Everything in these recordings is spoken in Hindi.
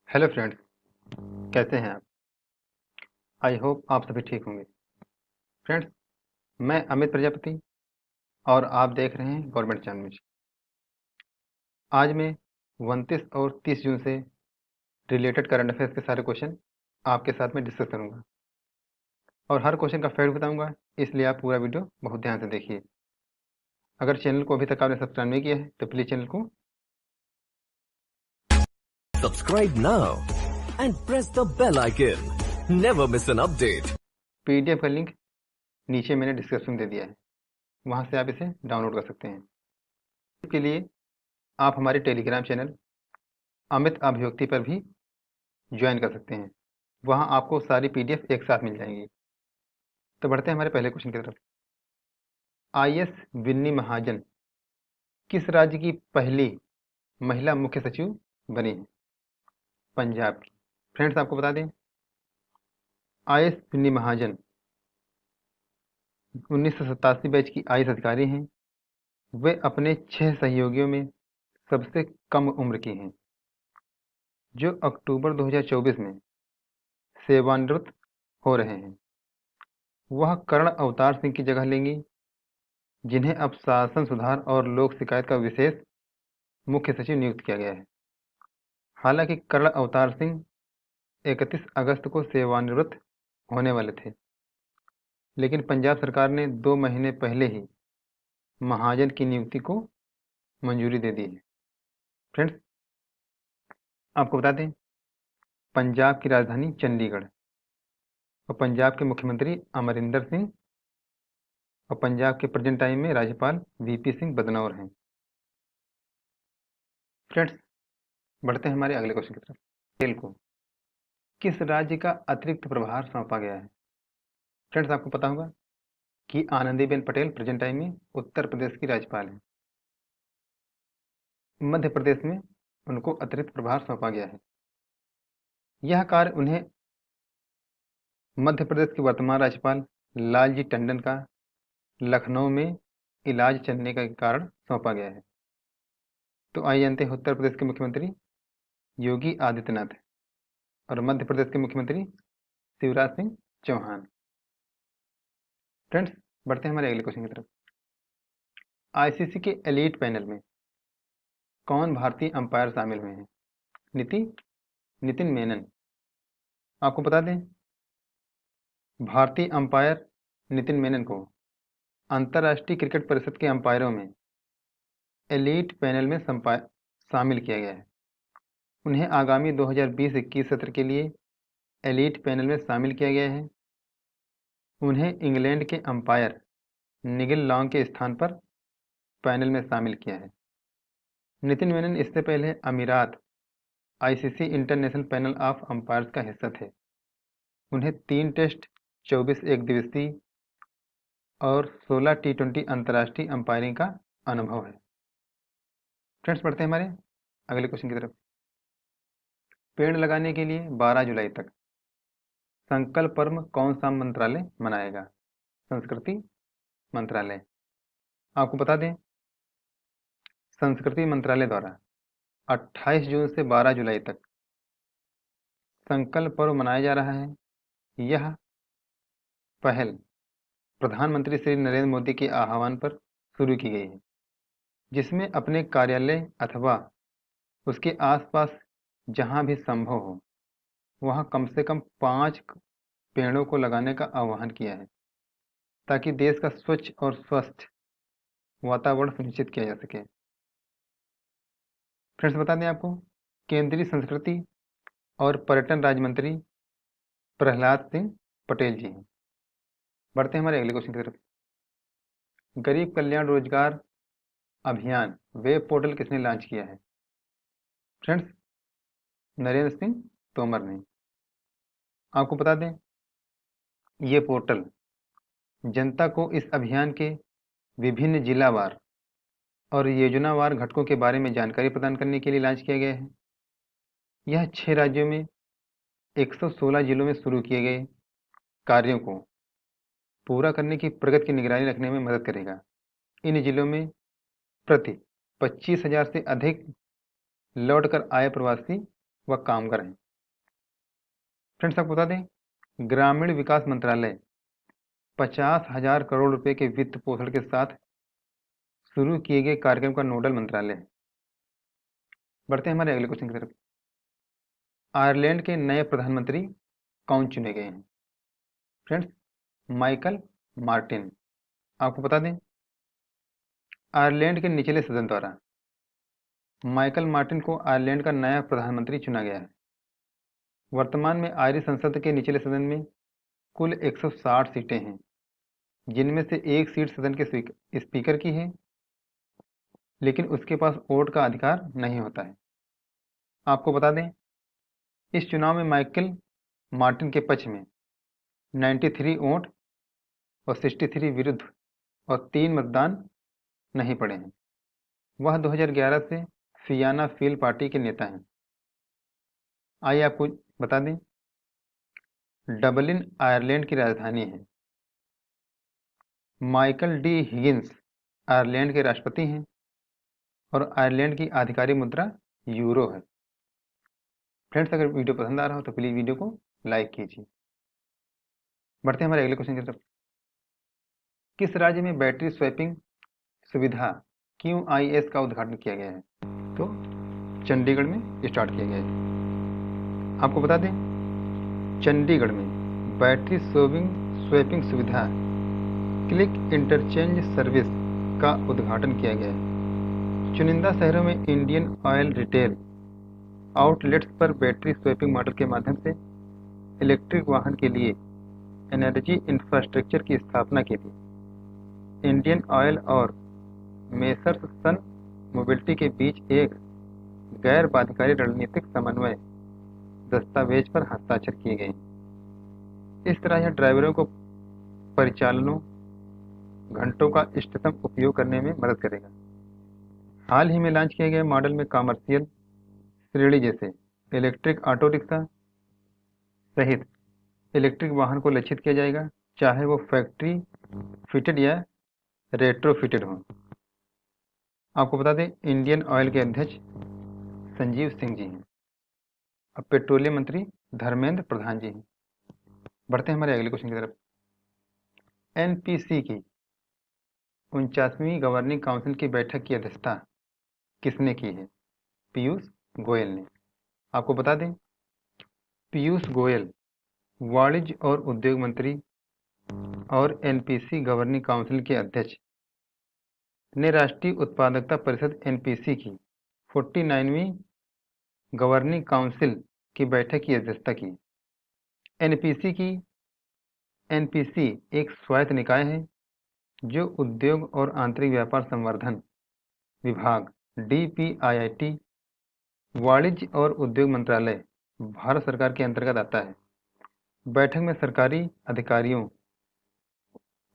हेलो फ्रेंड्स, कैसे हैं आप? आई होप आप सभी ठीक होंगे। फ्रेंड्स, मैं अमित प्रजापति और आप देख रहे हैं गवर्नमेंट चैनल। आज मैं 29 और 30 जून से रिलेटेड करंट अफेयर्स के सारे क्वेश्चन आपके साथ में डिस्कस करूंगा और हर क्वेश्चन का फैक्ट बताऊंगा, इसलिए आप पूरा वीडियो बहुत ध्यान से देखिए। अगर चैनल को अभी तक आपने सब्सक्राइब नहीं किया है तो प्लीज़ चैनल को Subscribe now and press the bell icon. Never miss an update. PDF का लिंक नीचे मैंने डिस्क्रिप्शन में दे दिया है, वहाँ से आप इसे डाउनलोड कर सकते हैं। इसके लिए आप हमारे टेलीग्राम चैनल अमित अभिव्यक्ति पर भी ज्वाइन कर सकते हैं, वहाँ आपको सारी PDF एक साथ मिल जाएंगी। तो बढ़ते हैं हमारे पहले क्वेश्चन की तरफ। IS विन्नी महाजन किस राज्य की पहली महिला मुख्य सचिव बनी है? पंजाब की। फ्रेंड्स, आपको बता दें, IS विन्नी महाजन 1987 बैच की IS अधिकारी हैं। वे अपने 6 सहयोगियों में सबसे कम उम्र की हैं, जो अक्टूबर 2024 में सेवानिवृत्त हो रहे हैं। वह कर्ण अवतार सिंह की जगह लेंगी, जिन्हें अब शासन सुधार और लोक शिकायत का विशेष मुख्य सचिव नियुक्त किया गया है। हालांकि कर्ण अवतार सिंह 31 अगस्त को सेवानिवृत्त होने वाले थे, लेकिन पंजाब सरकार ने 2 महीने पहले ही महाजन की नियुक्ति को मंजूरी दे दी है। फ्रेंड्स, आपको बता दें, पंजाब की राजधानी चंडीगढ़ और पंजाब के मुख्यमंत्री अमरिंदर सिंह और पंजाब के प्रेजेंट टाइम में राज्यपाल VP सिंह बदनौर हैं। फ्रेंड्स, बढ़ते हैं हमारे अगले क्वेश्चन की तरफ। पटेल को किस राज्य का अतिरिक्त प्रभार सौंपा गया है? फ्रेंड्स, आपको पता होगा कि आनंदीबेन पटेल प्रेजेंट टाइम में उत्तर प्रदेश की राज्यपाल हैं। मध्य प्रदेश में उनको अतिरिक्त प्रभार सौंपा गया है। यह कार्य उन्हें मध्य प्रदेश के वर्तमान राज्यपाल लालजी टंडन का लखनऊ में इलाज चलने के कारण सौंपा गया है। तो आइए जानते हैं उत्तर प्रदेश के मुख्यमंत्री योगी आदित्यनाथ और मध्य प्रदेश के मुख्यमंत्री शिवराज सिंह चौहान। फ्रेंड्स, बढ़ते हैं हमारे अगले क्वेश्चन की तरफ। ICC के एलीट पैनल में कौन भारतीय अंपायर शामिल हुए हैं? नितिन मेनन। आपको बता दें, भारतीय अंपायर नितिन मेनन को अंतर्राष्ट्रीय क्रिकेट परिषद के अंपायरों में एलीट पैनल में शामिल किया गया है। उन्हें आगामी 2020-21 सत्र के लिए एलीट पैनल में शामिल किया गया है। उन्हें इंग्लैंड के अंपायर निगिल लॉन्ग के स्थान पर पैनल में शामिल किया है। नितिन मेनन इससे पहले अमीरात ICC international panel of umpires का हिस्सा थे। उन्हें 3 टेस्ट, 24 एक दिवसीय और 16 T20 अंतर्राष्ट्रीय अंपायरिंग का अनुभव है। फ्रेंड्स, बढ़ते हैं हमारे अगले क्वेश्चन की तरफ। पेड़ लगाने के लिए 12 जुलाई तक संकल्प पर्व कौन सा मंत्रालय मनाएगा? संस्कृति मंत्रालय। आपको बता दें, संस्कृति मंत्रालय द्वारा 28 जून से 12 जुलाई तक संकल्प पर्व मनाया जा रहा है। यह पहल प्रधानमंत्री श्री नरेंद्र मोदी के आह्वान पर शुरू की गई है, जिसमें अपने कार्यालय अथवा उसके आसपास जहां भी संभव हो वहां कम से कम 5 पेड़ों को लगाने का आह्वान किया है, ताकि देश का स्वच्छ और स्वस्थ वातावरण सुनिश्चित किया जा सके। फ्रेंड्स, बता दें आपको, केंद्रीय संस्कृति और पर्यटन राज्य मंत्री प्रहलाद सिंह पटेल जी हैं। बढ़ते हैं हमारे अगले क्वेश्चन की तरफ। गरीब कल्याण रोजगार अभियान वेब पोर्टल किसने लॉन्च किया है? फ्रेंड्स, नरेंद्र सिंह तोमर ने। आपको बता दें, ये पोर्टल जनता को इस अभियान के विभिन्न जिलावार और योजनावार घटकों के बारे में जानकारी प्रदान करने के लिए लॉन्च किया गया है। यह 6 राज्यों में 116 जिलों में शुरू किए गए कार्यों को पूरा करने की प्रगति की निगरानी रखने में मदद करेगा। इन जिलों में प्रति 25,000 से अधिक लौटकर आए प्रवासी व कामगार हैं। फ्रेंड्स, आपको बता दें, ग्रामीण विकास मंत्रालय 50,000 करोड़ रुपए के वित्त पोषण के साथ शुरू किए गए कार्यक्रम का नोडल मंत्रालय है। बढ़ते हैं हमारे अगले क्वेश्चन की तरफ। आयरलैंड के नए प्रधानमंत्री कौन चुने गए हैं? Friends, Michael Martin. आपको बता दें, आयरलैंड के निचले सदन द्वारा माइकल मार्टिन को आयरलैंड का नया प्रधानमंत्री चुना गया है। वर्तमान में आयरिश संसद के निचले सदन में कुल 160 सीटें हैं, जिनमें से एक सीट सदन के स्पीकर की है, लेकिन उसके पास वोट का अधिकार नहीं होता है। आपको बता दें, इस चुनाव में माइकल मार्टिन के पक्ष में 93 वोट और 63 विरुद्ध और 3 मतदान नहीं पड़े हैं। वह 2011 से फियाना फील पार्टी के नेता हैं। आइए आपको बता दें, डबलिन आयरलैंड की राजधानी है। माइकल डी हिगिंस आयरलैंड के राष्ट्रपति हैं और आयरलैंड की आधिकारिक मुद्रा यूरो है। फ्रेंड्स, अगर वीडियो पसंद आ रहा हो तो प्लीज़ वीडियो को लाइक कीजिए। बढ़ते हैं हमारे अगले क्वेश्चन की तरफ। किस राज्य में बैटरी स्वैपिंग सुविधा QIS का उद्घाटन किया गया है? तो चंडीगढ़ में स्टार्ट किया गया है। आपको बता दें, चंडीगढ़ में बैटरी स्वैपिंग सुविधा क्लिक इंटरचेंज सर्विस का उद्घाटन किया गया है। चुनिंदा शहरों में इंडियन ऑयल रिटेल आउटलेट्स पर बैटरी स्वैपिंग मॉडल के माध्यम से इलेक्ट्रिक वाहन के लिए एनर्जी इंफ्रास्ट्रक्चर की स्थापना के लिए इंडियन ऑयल और मेसर्स सन मोबिलिटी के बीच एक गैर बाध्यकारी रणनीतिक समन्वय दस्तावेज पर हस्ताक्षर किए गए हैं। इस तरह यह ड्राइवरों को परिचालनों घंटों का इष्टतम उपयोग करने में मदद करेगा। हाल ही में लॉन्च किए गए मॉडल में कॉमर्शियल श्रेणी जैसे इलेक्ट्रिक ऑटो रिक्शा सहित इलेक्ट्रिक वाहन को लक्षित किया जाएगा, चाहे वो फैक्ट्री फिटेड या रेट्रोफिटेड हो। आपको बता दें, इंडियन ऑयल के अध्यक्ष संजीव सिंह जी हैं। अब पेट्रोलियम मंत्री धर्मेंद्र प्रधान जी हैं। बढ़ते हैं हमारे अगले क्वेश्चन की तरफ। NPC की 49वीं गवर्निंग काउंसिल की बैठक की अध्यक्षता किसने की है? पीयूष गोयल ने। आपको बता दें, पीयूष गोयल वाणिज्य और उद्योग मंत्री और NPC गवर्निंग काउंसिल के अध्यक्ष ने राष्ट्रीय उत्पादकता परिषद NPC की 49वीं गवर्निंग काउंसिल की बैठक की अध्यक्षता की। NPC एक स्वायत्त निकाय है जो उद्योग और आंतरिक व्यापार संवर्धन विभाग DPIIT, वाणिज्य और उद्योग मंत्रालय भारत सरकार के अंतर्गत आता है। बैठक में सरकारी अधिकारियों,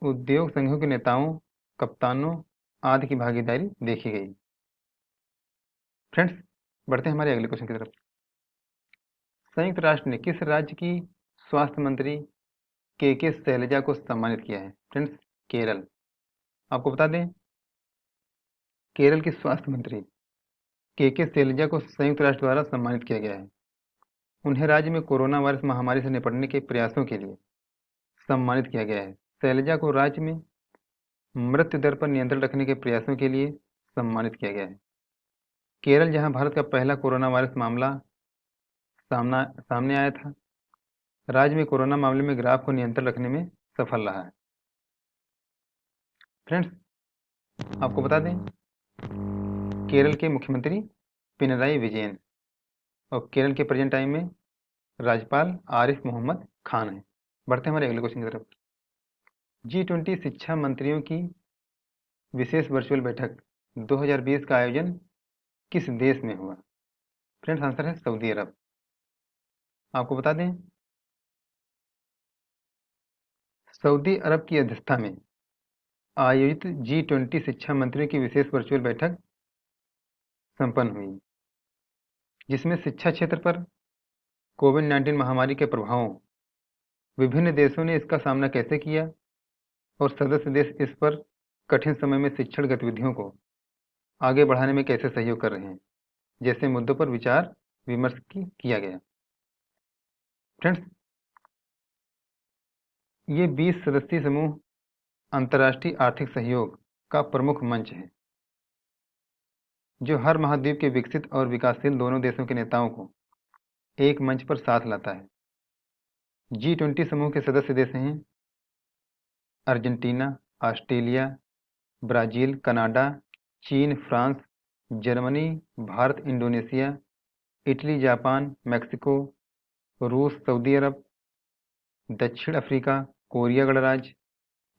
उद्योग संघों के नेताओं, कप्तानों आदि की भागीदारी देखी गई। फ्रेंड्स, बढ़ते हैं हमारे अगले क्वेश्चन की तरफ। संयुक्त राष्ट्र ने किस राज्य की स्वास्थ्य मंत्री KK शैलजा को सम्मानित किया है? फ्रेंड्स, केरल। आपको बता दें, केरल की स्वास्थ्य मंत्री KK शैलजा को संयुक्त राष्ट्र द्वारा सम्मानित किया गया है। उन्हें राज्य में कोरोना वायरस महामारी से निपटने के प्रयासों के लिए सम्मानित किया गया है। शैलजा को राज्य में मृत्यु दर पर नियंत्रण रखने के प्रयासों के लिए सम्मानित किया गया है। केरल, जहां भारत का पहला कोरोना वायरस मामला सामने आया था, राज्य में कोरोना मामले में ग्राफ को नियंत्रण रखने में सफल रहा है। फ्रेंड्स, आपको बता दें, केरल के मुख्यमंत्री पिनराई विजयन और केरल के प्रेजेंट टाइम में राज्यपाल आरिफ मोहम्मद खान हैं। बढ़ते हैं हमारे अगले क्वेश्चन की तरफ। G20 शिक्षा मंत्रियों की विशेष वर्चुअल बैठक 2020 का आयोजन किस देश में हुआ? फ्रेंड्स, आंसर है सऊदी अरब। आपको बता दें, सऊदी अरब की अध्यक्षता में आयोजित G20 शिक्षा मंत्रियों की विशेष वर्चुअल बैठक संपन्न हुई, जिसमें शिक्षा क्षेत्र पर कोविड-19 महामारी के प्रभावों, विभिन्न देशों ने इसका सामना कैसे किया और सदस्य देश इस पर कठिन समय में शिक्षण गतिविधियों को आगे बढ़ाने में कैसे सहयोग कर रहे हैं, जैसे मुद्दों पर विचार विमर्श किया गया। फ्रेंड्स, ये 20 सदस्यीय समूह अंतर्राष्ट्रीय आर्थिक सहयोग का प्रमुख मंच है, जो हर महाद्वीप के विकसित और विकासशील दोनों देशों के नेताओं को एक मंच पर साथ लाता है। G20 समूह के सदस्य देश हैं अर्जेंटीना, ऑस्ट्रेलिया, ब्राजील, कनाडा, चीन, France, Germany, Bharat, Indonesia, Italy, Japan, Mexico, रूस, सऊदी अरब, दक्षिण अफ्रीका, कोरिया गणराज्य,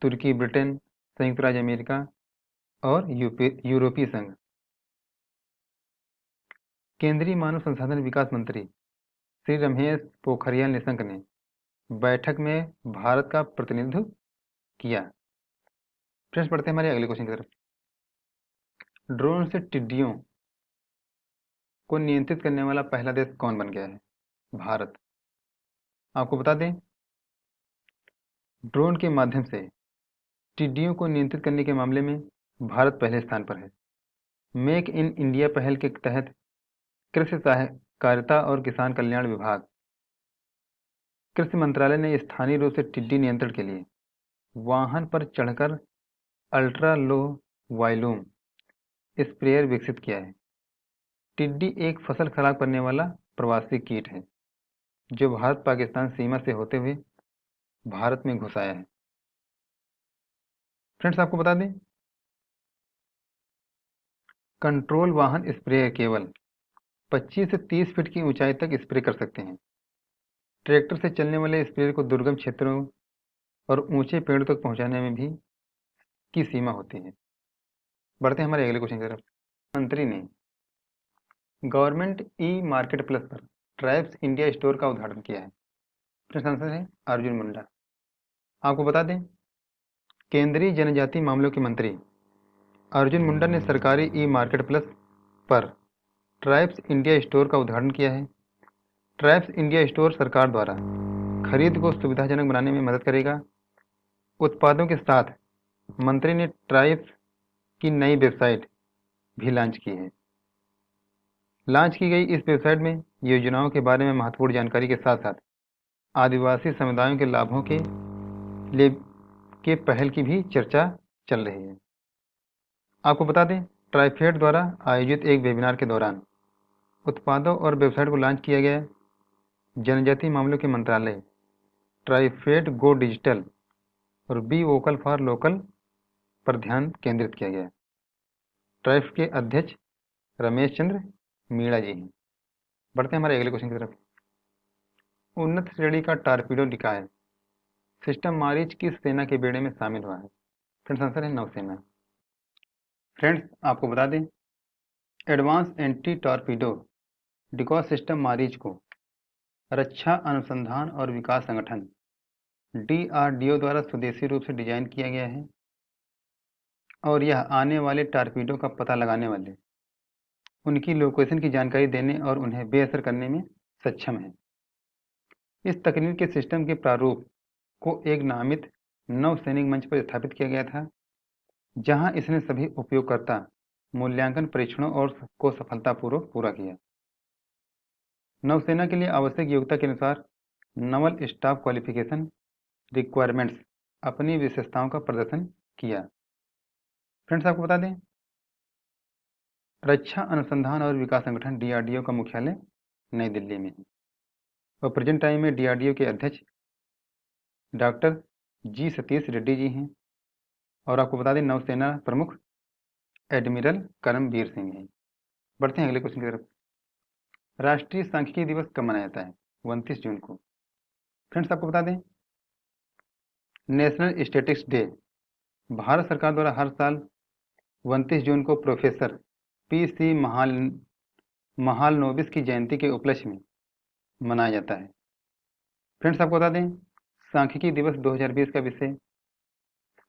तुर्की, ब्रिटेन, संयुक्त राज्य अमेरिका और यूरोपीय संघ। केंद्रीय मानव संसाधन विकास मंत्री श्री रमेश पोखरियाल निशंक ने बैठक में भारत का प्रतिनिधित्व किया। फ्रेंड्स, पढ़ते हैं हमारे अगले क्वेश्चन की तरफ। ड्रोन से टिड्डियों को नियंत्रित करने वाला पहला देश कौन बन गया है? भारत। आपको बता दें, ड्रोन के माध्यम से टिड्डियों को नियंत्रित करने के मामले में भारत पहले स्थान पर है। मेक इन इंडिया पहल के तहत कृषि सहकारिता और किसान कल्याण विभाग, कृषि मंत्रालय ने स्थानीय रूप से टिड्डी नियंत्रण के लिए वाहन पर चढ़कर अल्ट्रा लो वॉल्यूम स्प्रेयर विकसित किया है। टिड्डी एक फसल खराब करने वाला प्रवासी कीट है, जो भारत पाकिस्तान सीमा से होते हुए भारत में घुस आया है। फ्रेंड्स, आपको बता दें, कंट्रोल वाहन स्प्रेयर केवल 25 से 30 फीट की ऊंचाई तक स्प्रे कर सकते हैं। ट्रैक्टर से चलने वाले स्प्रेयर को दुर्गम क्षेत्रों और ऊंचे पेड़ों तक पहुंचाने में भी की सीमा होती है। बढ़ते हैं हमारे अगले क्वेश्चन की तरफ। मंत्री ने गवर्नमेंट ई मार्केट प्लस पर ट्राइब्स इंडिया स्टोर का उद्घाटन किया है। प्रश्न आंसर है अर्जुन मुंडा। आपको बता दें, केंद्रीय जनजातीय मामलों के मंत्री अर्जुन मुंडा ने सरकारी ई मार्केट प्लस पर ट्राइब्स इंडिया स्टोर का उद्घाटन किया है। ट्राइब्स इंडिया स्टोर सरकार द्वारा खरीद को सुविधाजनक बनाने में मदद करेगा। उत्पादों के साथ मंत्री ने ट्राइब्स की नई वेबसाइट भी लॉन्च की है। लॉन्च की गई इस वेबसाइट में योजनाओं के बारे में महत्वपूर्ण जानकारी के साथ साथ आदिवासी समुदायों के लाभों के लिए के पहल की भी चर्चा चल रही है। आपको बता दें, ट्राइफेड द्वारा आयोजित एक वेबिनार के दौरान उत्पादों और वेबसाइट को लॉन्च किया गया। जनजातीय मामलों के मंत्रालय ट्राइफेड गो डिजिटल और बी वोकल फॉर लोकल पर ध्यान केंद्रित किया गया। ट्राइफ के अध्यक्ष रमेश चंद्र मीणा जी हैं। बढ़ते हैं हमारे अगले क्वेश्चन की तरफ। उन्नत श्रेणी का टारपीडो निकाय सिस्टम मारीच किस सेना के बेड़े में शामिल हुआ है? फ्रेंड्स, आंसर है नौसेना। फ्रेंड्स, आपको बता दें, advance anti torpedo decoy system Maareech को रक्षा अनुसंधान और विकास संगठन DRDO द्वारा स्वदेशी रूप से डिजाइन किया गया है और यह आने वाले टारपीडो का पता लगाने वाले उनकी लोकेशन की जानकारी देने और उन्हें बेअसर करने में सक्षम है। इस तकनीक के सिस्टम के प्रारूप को एक नामित नौसैनिक मंच पर स्थापित किया गया था, जहां इसने सभी उपयोगकर्ता मूल्यांकन परीक्षणों और को सफलतापूर्वक पूरा किया। नौसेना के लिए आवश्यक योग्यता के अनुसार नवल स्टाफ क्वालिफिकेशन रिक्वायरमेंट्स अपनी विशेषताओं का प्रदर्शन किया। फ्रेंड्स, आपको बता दें, रक्षा अनुसंधान और विकास संगठन DRDO का मुख्यालय नई दिल्ली में है और प्रेजेंट टाइम में DRDO के अध्यक्ष डॉक्टर G सतीश रेड्डी जी हैं और आपको बता दें, नौसेना प्रमुख एडमिरल करमबीर सिंह हैं। बढ़ते हैं अगले क्वेश्चन की तरफ। राष्ट्रीय सांख्यिकी दिवस कब मनाया जाता है? 29 जून को। फ्रेंड्स, आपको बता दें, नेशनल स्टैटिस्टिक्स डे भारत सरकार द्वारा हर साल 29 जून को प्रोफेसर PC महालनोबिस की जयंती के उपलक्ष्य में मनाया जाता है। फ्रेंड्स, आपको बता दें, सांख्यिकी दिवस 2020 का विषय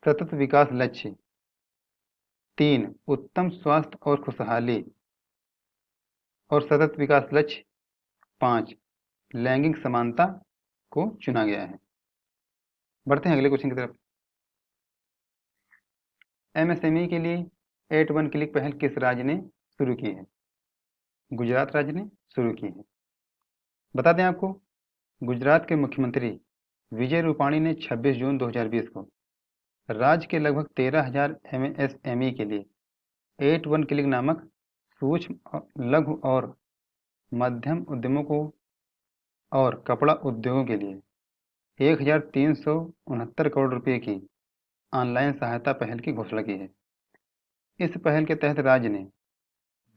सतत विकास लक्ष्य 3 उत्तम स्वास्थ्य और खुशहाली और सतत विकास लक्ष्य 5 लैंगिक समानता को चुना गया है। बढ़ते हैं अगले क्वेश्चन की तरफ। MSME के लिए एट वन क्लिक पहल किस राज्य ने शुरू की है? गुजरात राज्य ने शुरू की है। बता दें आपको, गुजरात के मुख्यमंत्री विजय रूपाणी ने 26 जून 2020 को राज्य के लगभग 13,000 MSME के लिए एट वन क्लिक नामक सूक्ष्म, लघु और मध्यम उद्यमों को और कपड़ा उद्योगों के लिए 1,369 करोड़ रुपए की ऑनलाइन सहायता पहल की घोषणा की है। इस पहल के तहत राज्य ने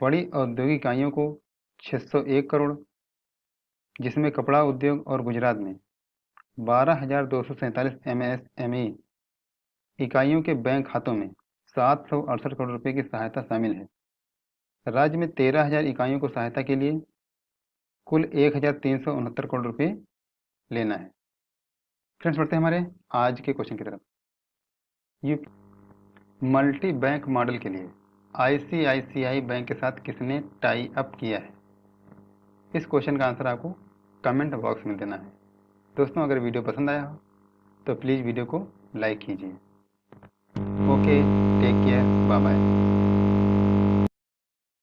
बड़ी औद्योगिक इकाइयों को 601 करोड़, जिसमें कपड़ा उद्योग और गुजरात में 12,247 MSME इकाइयों के बैंक खातों में 768 करोड़ रुपए की सहायता शामिल है। राज्य में 13,000 इकाइयों को सहायता के लिए कुल 1,369 करोड़ रुपए लेना है। फ्रेंड्स, बढ़ते हैं हमारे आज के क्वेश्चन की तरफ। मल्टी बैंक मॉडल के लिए ICICI बैंक के साथ किसने टाई अप किया है? इस क्वेश्चन का आंसर आपको कमेंट बॉक्स में देना है। दोस्तों, अगर वीडियो पसंद आया हो तो प्लीज़ वीडियो को लाइक कीजिए। Okay, take care, bye bye.